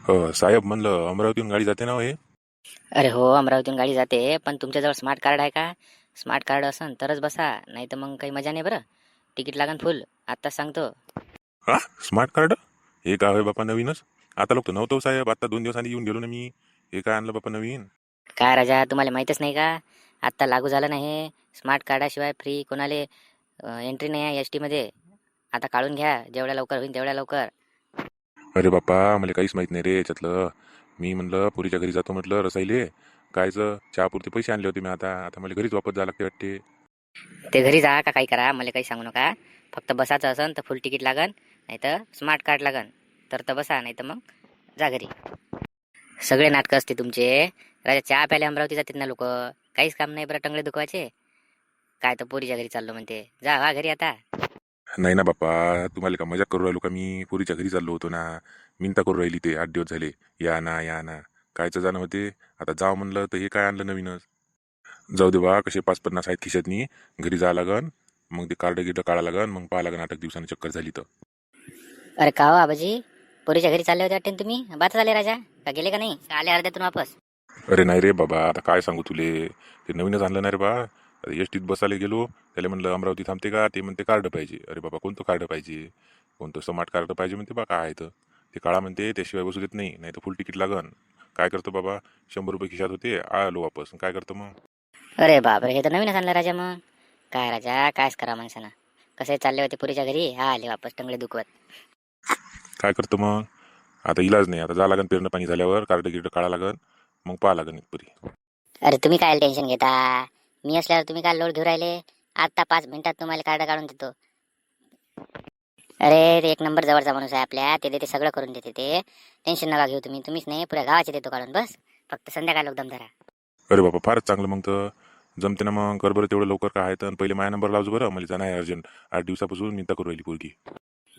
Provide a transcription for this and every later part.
साहेब म्हणलं अमरावतीहून गाडी जाते ना हो हे. अरे हो, अमरावतीहून गाडी जाते, पण तुमच्याजवळ स्मार्ट कार्ड आहे का? स्मार्ट कार्ड असन तरच बसा, नाही तर मग काही मजा नाही बरं. तिकीट लागन फुल, आत्ताच सांगतो. हा, स्मार्ट कार्ड हे काय होय बापा नवीनच. आता लोक नव्हतं हो साहेब, आता 2 दिवस आधी येऊन गेलो ना मी. हे काय आणलं बापा नवीन? काय राजा, तुम्हाला माहीतच नाही का? आत्ता लागू झालं नाही. स्मार्ट कार्डाशिवाय फ्री कोणाले एंट्री नाही आहे एस टीमध्ये. आता काढून घ्या, जेवढ्या लवकर होईल तेवढ्या लवकर. अरे बापा, मला काहीच माहित नाही रे याच्यातलं. मी म्हणलं पुरीच्या घरी जातो म्हटलं रसायले. कायचं चहापुरते पैसे आणले होते मी, आता आता मला घरीच वापस जावं लागते वाटते. ते घरी जा का काही करा, मला काही सांगू नका. फक्त बसायचं असन तर फुल तिकीट लागन, नाही तर स्मार्ट कार्ड लागन. तर बसा, नाही तर मग जा घरी. सगळे नाटकं असते तुमचे. राजा चहा प्यायला अमरावती जातात ना लोक. काहीच काम नाही बरं, टंगळे दुखवायचे. काय तर पोरीच्या घरी चाललो म्हणते, जा वा घरी आता. नाही ना बापा, तुम्हाला का मजाक करू राहिलो का मी? पुरीच्या घरी चाललो होतो ना. मिनता करू राहिली ते 8 दिवस झाले. या ना या ना. कायचं जाणं होते. आता जाव म्हणलं तर हे काय आणलं नवीनच. जाऊ दे बा, कसे 5-50 आहेत खिशातनी. घरी जावं लागन. मग ते कार्ड गिर्ड काढा लागन, मग पाहा लागन 8 दिवसांनी चक्कर झाली तर. अरे का हो आबाजी, पोरीच्या घरी चालले होते वाटते ना तुम्ही? बात झाले राजा, का गेले का नाही? का आले अर्ध्यातून वापस? अरे नाही रे बाबा, आता काय सांगू तुले. ते नवीनच आणलं नाही रे बा. एस टीत बसायला गेलो, त्याला म्हणलं अमरावती थांबते का? ते म्हणते कार्ड पाहिजे. अरे बाबा, कोणतं कार्ड पाहिजे? कोणतं स्मार्ट कार्ड पाहिजे म्हणते बा. काय आहे तर ते काळा म्हणते, त्याशिवाय बसू देत नाही, नाही तर फुल तिकीट लागन. काय करतो बाबा, 100 रुपये खिशात होते, आलो वापस. काय करतो मग? अरे बापरे, हे तर नवीनच आणलं राजा मग. काय राजा, कायच करा माणसानं. कसे चालले होते पोरीच्या घरी, हा आले वापस टंगळे दुखवत. काय करतो मग? आता इलाज नाही, आता जा लागन पेरणं पाणी झाल्यावर कार्ड गिर्ड काढा लागन. मग पाहा लागन पुरी. अरे तुम्ही काय टेन्शन घेता? मी असल्यावर तुम्ही काय लोड घेऊ राहिले? आता 5 मिनिटात तुम्हाला कार्ड काढून देतो. अरे ते एक नंबर जवळचा माणूस आहे आपल्या, ते सगळं करून देते ते. टेन्शन नका घेऊ तुम्ही. तुम्हीच नाही, पुऱ्या गावाचे देतो काढून. बस फक्त संध्याकाळ लोक दम धरा. अरे बाबा, फारच चांगलं. मग तर जमते ना. मग कर बरं तेवढं लवकर. काय आहे तर पहिले माझ्या नंबर लावજો बरं, मला जाणार आहे अर्जंट. 8 दिवसापासून मिनता करू राहिली पोरगी.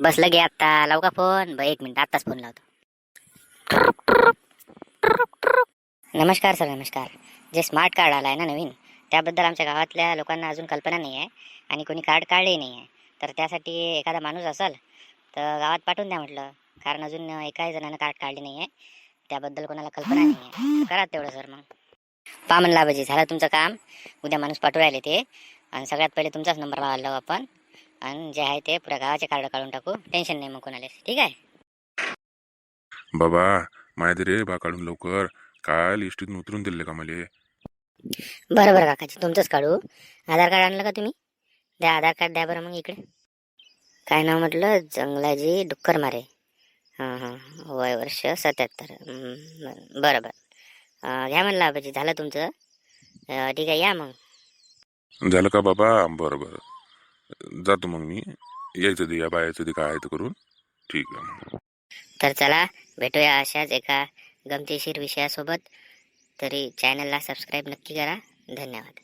बस लगे आत्ता लावू का फोन? 1 मिनिट, आत्ताच फोन लावतो. नमस्कार सर, नमस्कार. जे स्मार्ट कार्ड आला आहे ना नवीन, त्याबद्दल आमच्या गावातल्या लोकांना अजून कल्पना नाही आहे. आणि कोणी कार्ड काढले नाही आहे. तर त्यासाठी एखादा माणूस असेल तर गावात पाठवून द्या म्हटलं. कारण अजून एकाही जणांना कार्ड काढले नाही आहे. त्याबद्दल कोणाला कल्पना नाही आहे, तर करा तेवढं सर. मग पा म्हणला बाजी, झालं तुमचं काम. उद्या माणूस पाठवून राहिले ते. आणि सगळ्यात पहिले तुमचाच नंबर लावला आपण. आणि जे आहे ते पुऱ्या गावाचे कार्ड काढून टाकू. टेन्शन नाही मग कोणाला, ठीक आहे? बाबा, माहिती रे बा, काढून लवकर. काय लिस्टीतून उतरून दिले का मला? बरं बरं काकाजी, तुमचंच काढू. आधार कार्ड आणलं का तुम्ही? द्या आधार कार्ड, द्या बरं मग इकडे. काय नाव म्हटलं? जंगलाजी डुक्कर मारे. हां हां, वय वर्ष 77. बरं बरं. घ्या म्हणलं आबाजी, झालं तुमचं. ठीक आहे, या मग. झालं का बाबा? बरं बरं, जातो मग मी. यायचं दे, या बायाचं दे, काय आहे ते करून. ठीक आहे. तर चला, भेटूया अशाच एका गमतीशीर विषयासोबत. तरी चॅनलला सबस्क्राईब नक्की करा. धन्यवाद.